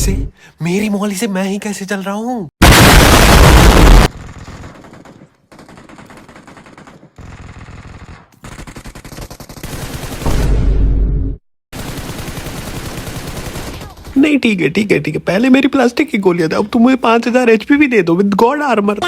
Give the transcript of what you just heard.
से, मेरी मोहाली से मैं ही कैसे चल रहा हूँ? नहीं, ठीक है, ठीक है, ठीक है। पहले मेरी प्लास्टिक की गोलियां दे, अब तुम मुझे 5000 HP भी दे दो विद गॉड आर्मर।